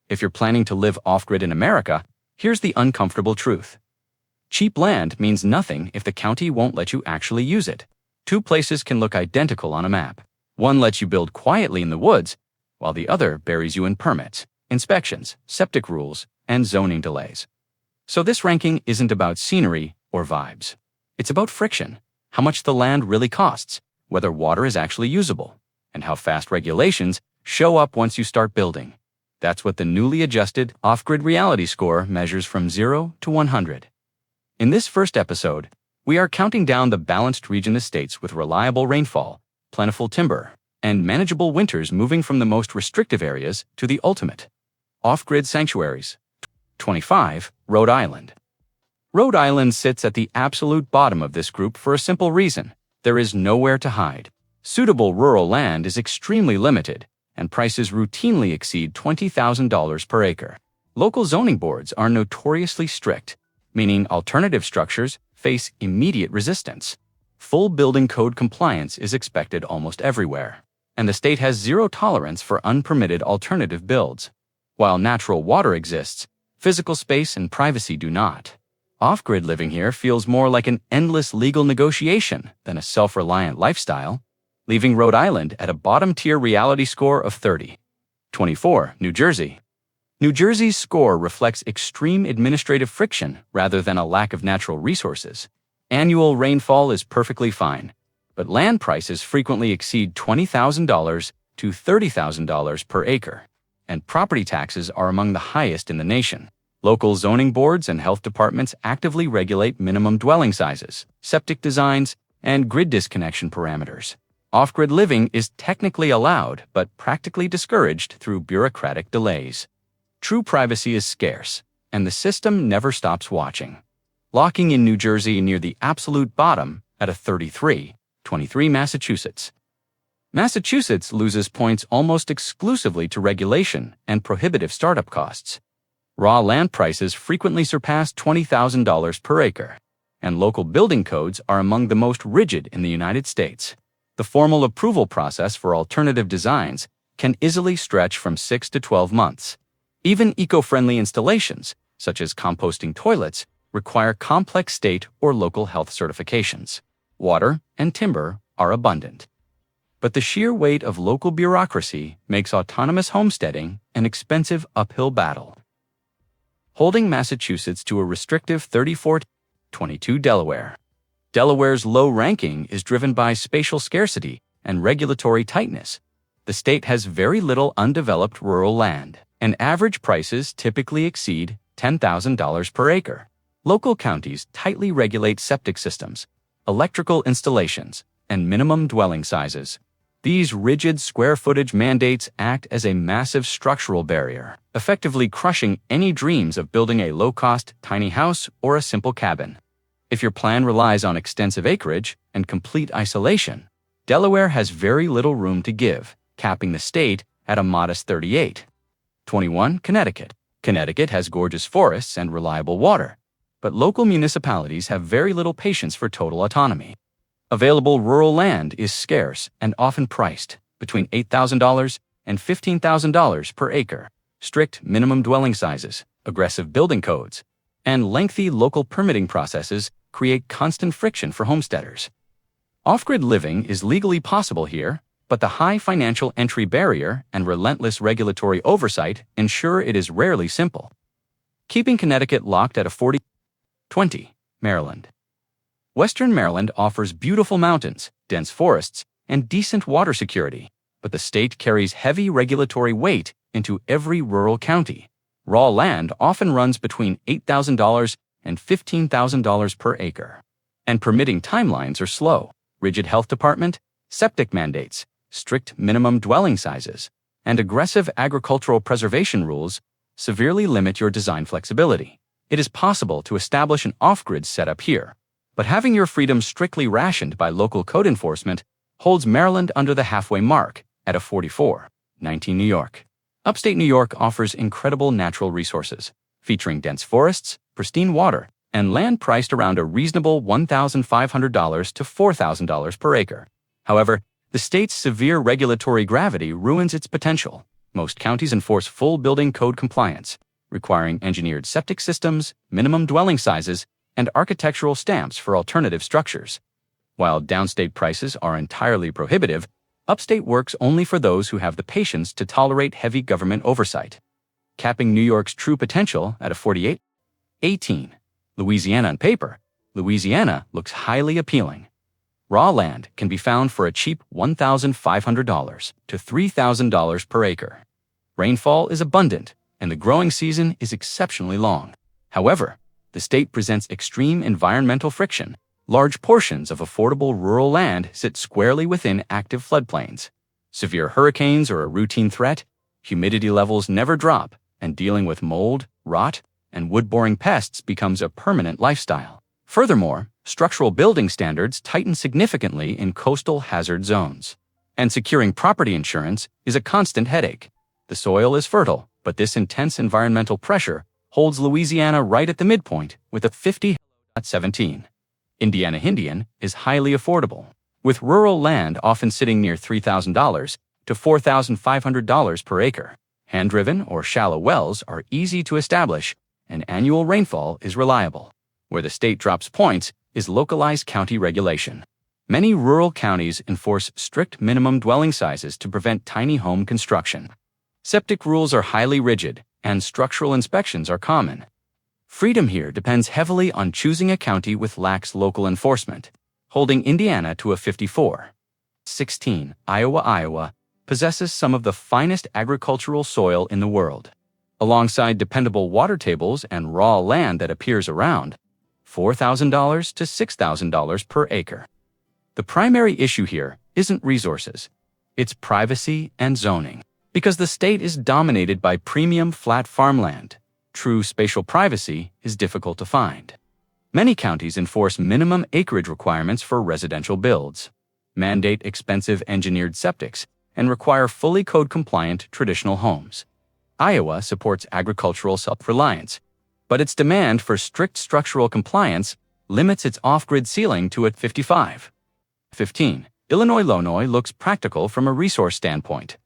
If you're planning to live off-grid in America, here's the uncomfortable truth. Cheap land means nothing if the county won't let you actually use it. Two places can look identical on a map. One lets you build quietly in the woods, while the other buries you in permits, inspections, septic rules, and zoning delays. So this ranking isn't about scenery or vibes. It's about friction, how much the land really costs, whether water is actually usable, and how fast regulations show up once you start building. That's what the newly adjusted off-grid reality score measures from 0 to 100. In this first episode, we are counting down the balanced region estates with reliable rainfall, plentiful timber, and manageable winters, moving from the most restrictive areas to the ultimate off-grid sanctuaries. 25. Rhode Island. Rhode Island sits at the absolute bottom of this group for a simple reason. There is nowhere to hide. Suitable rural land is extremely limited, and prices routinely exceed $20,000 per acre. Local zoning boards are notoriously strict, meaning alternative structures face immediate resistance. Full building code compliance is expected almost everywhere, and the state has zero tolerance for unpermitted alternative builds. While natural water exists, physical space and privacy do not. Off-grid living here feels more like an endless legal negotiation than a self-reliant lifestyle, leaving Rhode Island at a bottom-tier reality score of 30. 24. New Jersey. New Jersey's score reflects extreme administrative friction rather than a lack of natural resources. Annual rainfall is perfectly fine, but land prices frequently exceed $20,000 to $30,000 per acre, and property taxes are among the highest in the nation. Local zoning boards and health departments actively regulate minimum dwelling sizes, septic designs, and grid disconnection parameters. Off-grid living is technically allowed but practically discouraged through bureaucratic delays. True privacy is scarce, and the system never stops watching. Locking in New Jersey near the absolute bottom at a 33. 23. Massachusetts. Massachusetts loses points almost exclusively to regulation and prohibitive startup costs. Raw land prices frequently surpass $20,000 per acre, and local building codes are among the most rigid in the United States. The formal approval process for alternative designs can easily stretch from 6 to 12 months. Even eco-friendly installations, such as composting toilets, require complex state or local health certifications. Water and timber are abundant, but the sheer weight of local bureaucracy makes autonomous homesteading an expensive uphill battle. Holding Massachusetts to a restrictive 34. 22. Delaware. Delaware's low ranking is driven by spatial scarcity and regulatory tightness. The state has very little undeveloped rural land, and average prices typically exceed $10,000 per acre. Local counties tightly regulate septic systems, electrical installations, and minimum dwelling sizes. These rigid square footage mandates act as a massive structural barrier, effectively crushing any dreams of building a low-cost tiny house or a simple cabin. If your plan relies on extensive acreage and complete isolation, Delaware has very little room to give, capping the state at a modest 38. 21. Connecticut. Connecticut has gorgeous forests and reliable water, but local municipalities have very little patience for total autonomy. Available rural land is scarce and often priced between $8,000 and $15,000 per acre. Strict minimum dwelling sizes, aggressive building codes, and lengthy local permitting processes create constant friction for homesteaders. Off-grid living is legally possible here, but the high financial entry barrier and relentless regulatory oversight ensure it is rarely simple, keeping Connecticut locked at a 40. 20. Maryland. Western Maryland offers beautiful mountains, dense forests, and decent water security, but the state carries heavy regulatory weight into every rural county. Raw land often runs between $8,000 and $15,000 per acre, and permitting timelines are slow. Rigid health department, septic mandates, strict minimum dwelling sizes, and aggressive agricultural preservation rules severely limit your design flexibility. It is possible to establish an off-grid setup here, but having your freedom strictly rationed by local code enforcement holds Maryland under the halfway mark at a 44. 19. New York. Upstate New York offers incredible natural resources, featuring dense forests, pristine water, and land priced around a reasonable $1,500 to $4,000 per acre. However, the state's severe regulatory gravity ruins its potential. Most counties enforce full building code compliance, requiring engineered septic systems, minimum dwelling sizes, and architectural stamps for alternative structures. While downstate prices are entirely prohibitive, upstate works only for those who have the patience to tolerate heavy government oversight. Capping New York's true potential at a 48. 18. Louisiana on paper. Louisiana looks highly appealing. Raw land can be found for a cheap $1,500 to $3,000 per acre. Rainfall is abundant, and the growing season is exceptionally long. However, the state presents extreme environmental friction. Large portions of affordable rural land sit squarely within active floodplains. Severe hurricanes are a routine threat, humidity levels never drop, and dealing with mold, rot, and wood-boring pests becomes a permanent lifestyle. Furthermore, structural building standards tighten significantly in coastal hazard zones. And securing property insurance is a constant headache. The soil is fertile, but this intense environmental pressure holds Louisiana right at the midpoint with a 50.17. Indiana is highly affordable, with rural land often sitting near $3,000 to $4,500 per acre. Hand-driven or shallow wells are easy to establish, and annual rainfall is reliable. Where the state drops points is localized county regulation. Many rural counties enforce strict minimum dwelling sizes to prevent tiny home construction. Septic rules are highly rigid, and structural inspections are common. Freedom here depends heavily on choosing a county with lax local enforcement, holding Indiana to a 54. 16. Iowa possesses some of the finest agricultural soil in the world. Alongside dependable water tables and raw land that appears around, $4,000 to $6,000 per acre. The primary issue here isn't resources, it's privacy and zoning. Because the state is dominated by premium flat farmland, true spatial privacy is difficult to find. Many counties enforce minimum acreage requirements for residential builds, mandate expensive engineered septics, and require fully code-compliant traditional homes. Iowa supports agricultural self-reliance, but its demand for strict structural compliance limits its off-grid ceiling to at 55. 15. Illinois looks practical from a resource standpoint,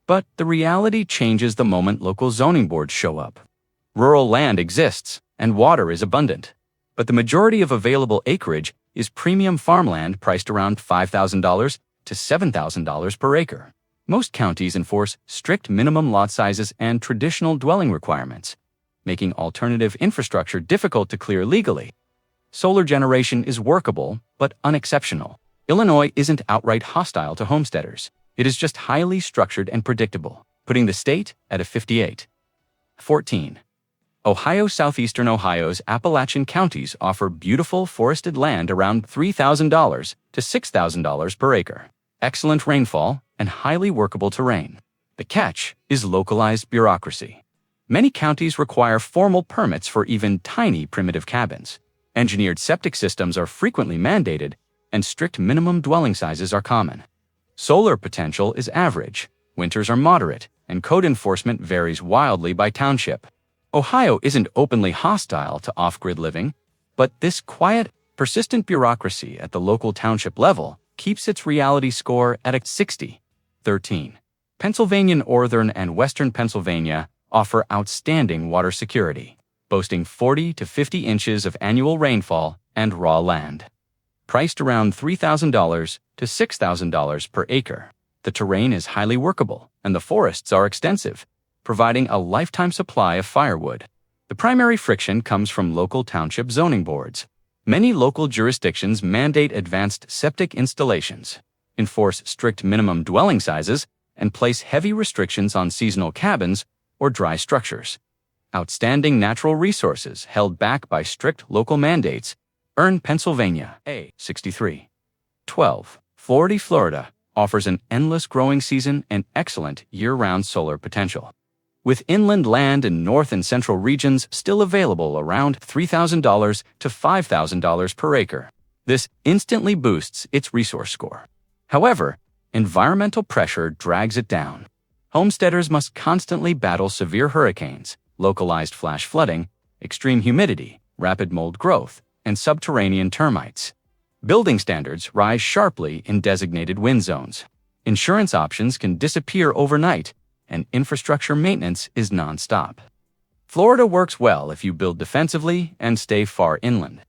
but the reality changes the moment local zoning boards show up. Rural land exists, and water is abundant, but the majority of available acreage is premium farmland priced around $5,000 to $7,000 per acre. Most counties enforce strict minimum lot sizes and traditional dwelling requirements, making alternative infrastructure difficult to clear legally. Solar generation is workable, but unexceptional. Illinois isn't outright hostile to homesteaders. It is just highly structured and predictable, putting the state at a 58. 14. Ohio. Southeastern Ohio's Appalachian counties offer beautiful forested land around $3,000 to $6,000 per acre. Excellent rainfall and highly workable terrain. The catch is localized bureaucracy. Many counties require formal permits for even tiny primitive cabins. Engineered septic systems are frequently mandated, and strict minimum dwelling sizes are common. Solar potential is average, winters are moderate, and code enforcement varies wildly by township. Ohio isn't openly hostile to off-grid living, but this quiet, persistent bureaucracy at the local township level keeps its reality score at a 60. 13. Pennsylvania. Northern and western Pennsylvania offer outstanding water security, boasting 40 to 50 inches of annual rainfall and raw land. Priced around $3,000 to $6,000 per acre, the terrain is highly workable and the forests are extensive, providing a lifetime supply of firewood. The primary friction comes from local township zoning boards. Many local jurisdictions mandate advanced septic installations, enforce strict minimum dwelling sizes, and place heavy restrictions on seasonal cabins or dry structures. Outstanding natural resources held back by strict local mandates earn Pennsylvania a 63. 12. Florida offers an endless growing season and excellent year-round solar potential. With inland land in north and central regions still available around $3,000 to $5,000 per acre, this instantly boosts its resource score. However, environmental pressure drags it down. Homesteaders must constantly battle severe hurricanes, localized flash flooding, extreme humidity, rapid mold growth, and subterranean termites. Building standards rise sharply in designated wind zones. Insurance options can disappear overnight, and infrastructure maintenance is nonstop. Florida works well if you build defensively and stay far inland.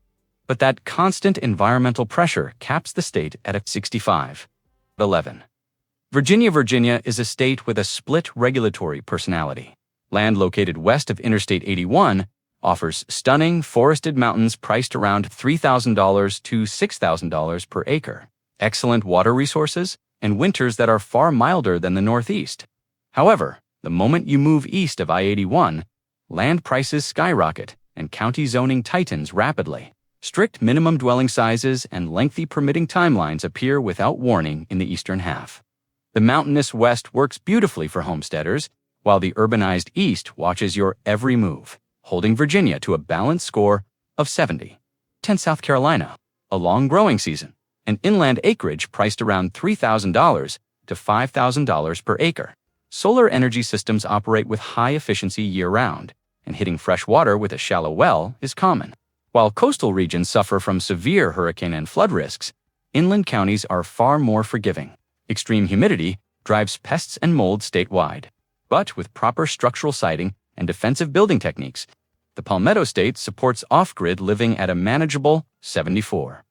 But that constant environmental pressure caps the state at a 65-11. Virginia is a state with a split regulatory personality. Land located west of Interstate 81 offers stunning forested mountains priced around $3,000 to $6,000 per acre, excellent water resources, and winters that are far milder than the Northeast. However, the moment you move east of I-81, land prices skyrocket and county zoning tightens rapidly. Strict minimum dwelling sizes and lengthy permitting timelines appear without warning in the eastern half. The mountainous west works beautifully for homesteaders, while the urbanized east watches your every move, holding Virginia to a balanced score of 70. 10 South Carolina, a long growing season, and inland acreage priced around $3,000 to $5,000 per acre. Solar energy systems operate with high efficiency year-round, and hitting fresh water with a shallow well is common. While coastal regions suffer from severe hurricane and flood risks, inland counties are far more forgiving. Extreme humidity drives pests and mold statewide. But with proper structural siding and defensive building techniques, the Palmetto State supports off-grid living at a manageable 74.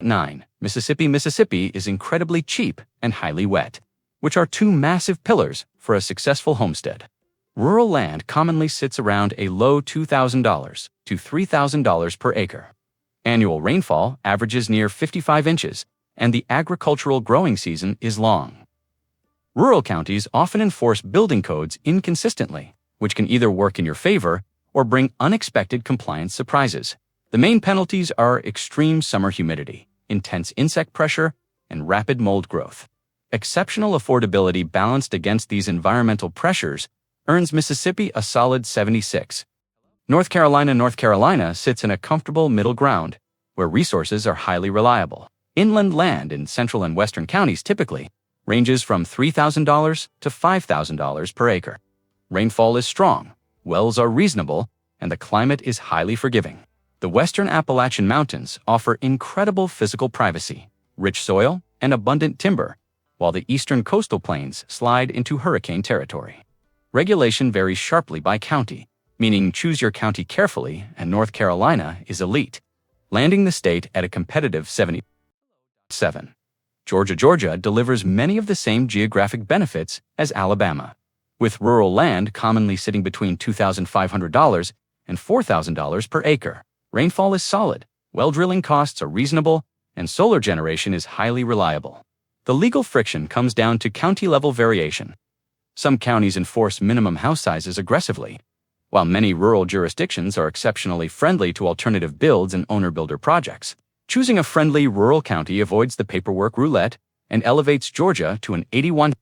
9. Mississippi is incredibly cheap and highly wet, which are two massive pillars for a successful homestead. Rural land commonly sits around a low $2,000 to $3,000 per acre. Annual rainfall averages near 55 inches, and the agricultural growing season is long. Rural counties often enforce building codes inconsistently, which can either work in your favor or bring unexpected compliance surprises. The main penalties are extreme summer humidity, intense insect pressure, and rapid mold growth. Exceptional affordability balanced against these environmental pressures earns Mississippi a solid 76. North Carolina sits in a comfortable middle ground, where resources are highly reliable. Inland land in central and western counties typically ranges from $3,000 to $5,000 per acre. Rainfall is strong, wells are reasonable, and the climate is highly forgiving. The western Appalachian Mountains offer incredible physical privacy, rich soil, and abundant timber, while the eastern coastal plains slide into hurricane territory. Regulation varies sharply by county, meaning choose your county carefully, and North Carolina is elite, landing the state at a competitive 77. Georgia delivers many of the same geographic benefits as Alabama, with rural land commonly sitting between $2,500 and $4,000 per acre. Rainfall is solid, well drilling costs are reasonable, and solar generation is highly reliable. The legal friction comes down to county-level variation. Some counties enforce minimum house sizes aggressively, while many rural jurisdictions are exceptionally friendly to alternative builds and owner-builder projects. Choosing a friendly rural county avoids the paperwork roulette and elevates Georgia to an 81.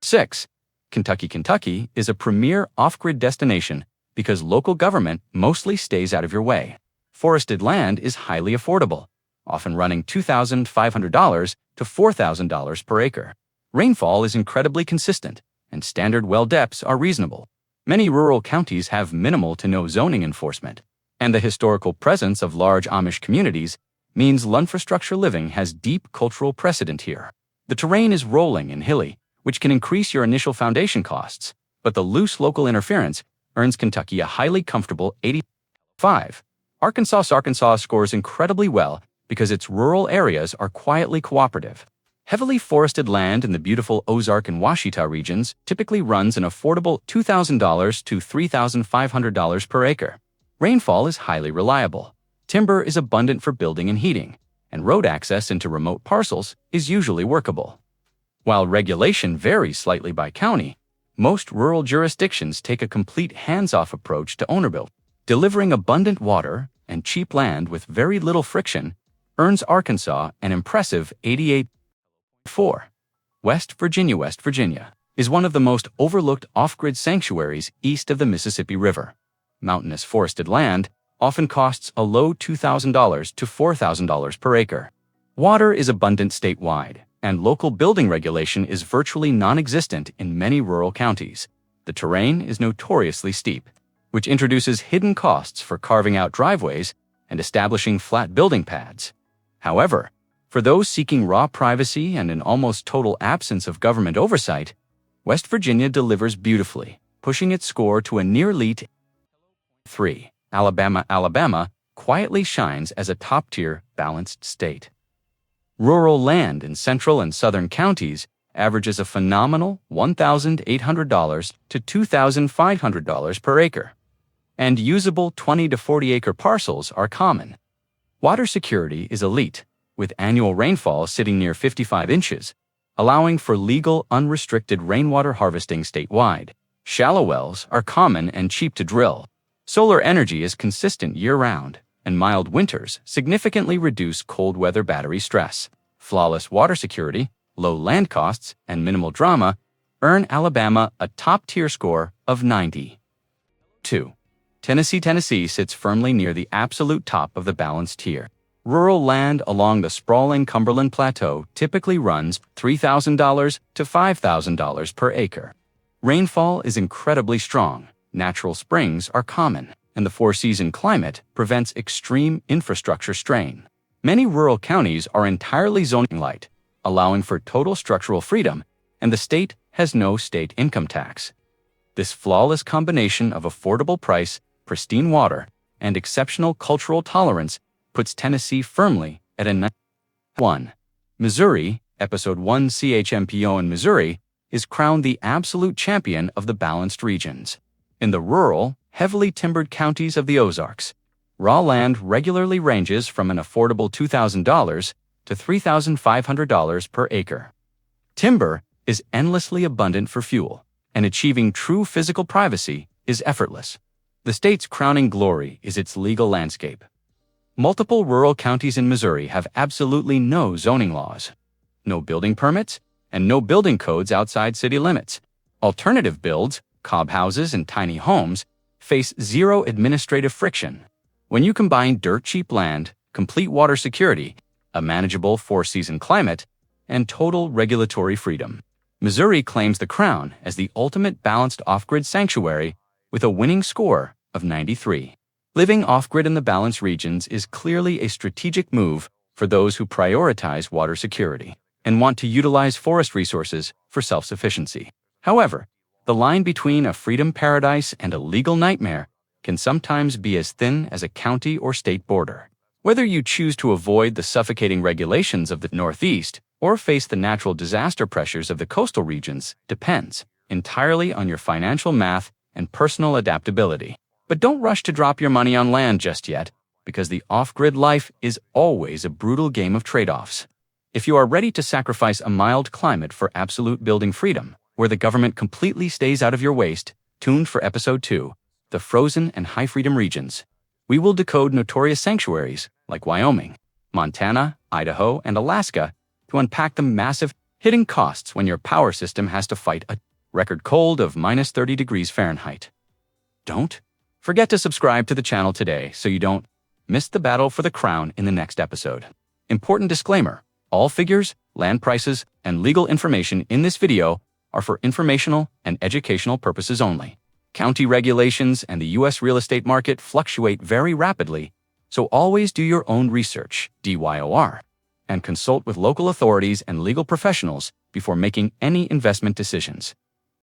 6. Kentucky is a premier off-grid destination because local government mostly stays out of your way. Forested land is highly affordable, often running $2,500 to $4,000 per acre. Rainfall is incredibly consistent, and standard well depths are reasonable. Many rural counties have minimal to no zoning enforcement, and the historical presence of large Amish communities means infrastructure living has deep cultural precedent here. The terrain is rolling and hilly, which can increase your initial foundation costs, but the loose local interference earns Kentucky a highly comfortable 85. Arkansas scores incredibly well because its rural areas are quietly cooperative. Heavily forested land in the beautiful Ozark and Washita regions typically runs an affordable $2,000 to $3,500 per acre. Rainfall is highly reliable. Timber is abundant for building and heating, and road access into remote parcels is usually workable. While regulation varies slightly by county, most rural jurisdictions take a complete hands-off approach to owner-build. Delivering abundant water and cheap land with very little friction earns Arkansas an impressive 88. 4. West Virginia is one of the most overlooked off-grid sanctuaries east of the Mississippi River. Mountainous forested land often costs a low $2,000 to $4,000 per acre. Water is abundant statewide, and local building regulation is virtually non-existent in many rural counties. The terrain is notoriously steep, which introduces hidden costs for carving out driveways and establishing flat building pads. However, for those seeking raw privacy and an almost total absence of government oversight, West Virginia delivers beautifully, pushing its score to a near elite 3. Alabama quietly shines as a top-tier, balanced state. Rural land in central and southern counties averages a phenomenal $1,800 to $2,500 per acre. And usable 20 to 40 acre parcels are common. Water security is elite, with annual rainfall sitting near 55 inches, allowing for legal, unrestricted rainwater harvesting statewide. Shallow wells are common and cheap to drill. Solar energy is consistent year-round, and mild winters significantly reduce cold weather battery stress. Flawless water security, low land costs, and minimal drama earn Alabama a top-tier score of 90. 2. Tennessee sits firmly near the absolute top of the balanced tier. Rural land along the sprawling Cumberland Plateau typically runs $3,000 to $5,000 per acre. Rainfall is incredibly strong, natural springs are common, and the four-season climate prevents extreme infrastructure strain. Many rural counties are entirely zoning light, allowing for total structural freedom, and the state has no state income tax. This flawless combination of affordable price, pristine water, and exceptional cultural tolerance puts Tennessee firmly at a 1. Missouri, Episode 1 CHMPO in Missouri, is crowned the absolute champion of the balanced regions. In the rural, heavily timbered counties of the Ozarks, raw land regularly ranges from an affordable $2,000 to $3,500 per acre. Timber is endlessly abundant for fuel, and achieving true physical privacy is effortless. The state's crowning glory is its legal landscape. Multiple rural counties in Missouri have absolutely no zoning laws, no building permits, and no building codes outside city limits. Alternative builds, cob houses and tiny homes, face zero administrative friction. When you combine dirt-cheap land, complete water security, a manageable four-season climate, and total regulatory freedom, Missouri claims the crown as the ultimate balanced off-grid sanctuary with a winning score of 93. Living off-grid in the balanced regions is clearly a strategic move for those who prioritize water security and want to utilize forest resources for self-sufficiency. However, the line between a freedom paradise and a legal nightmare can sometimes be as thin as a county or state border. Whether you choose to avoid the suffocating regulations of the Northeast or face the natural disaster pressures of the coastal regions depends entirely on your financial math and personal adaptability. But don't rush to drop your money on land just yet, because the off-grid life is always a brutal game of trade-offs. If you are ready to sacrifice a mild climate for absolute building freedom, where the government completely stays out of your waste, tune for Episode 2, the frozen and high-freedom regions. We will decode notorious sanctuaries like Wyoming, Montana, Idaho, and Alaska to unpack the massive hidden costs when your power system has to fight a record cold of minus 30 degrees Fahrenheit. Don't forget to subscribe to the channel today so you don't miss the battle for the crown in the next episode. Important disclaimer: all figures, land prices, and legal information in this video are for informational and educational purposes only. County regulations and the U.S. real estate market fluctuate very rapidly, so always do your own research, DYOR, and consult with local authorities and legal professionals before making any investment decisions.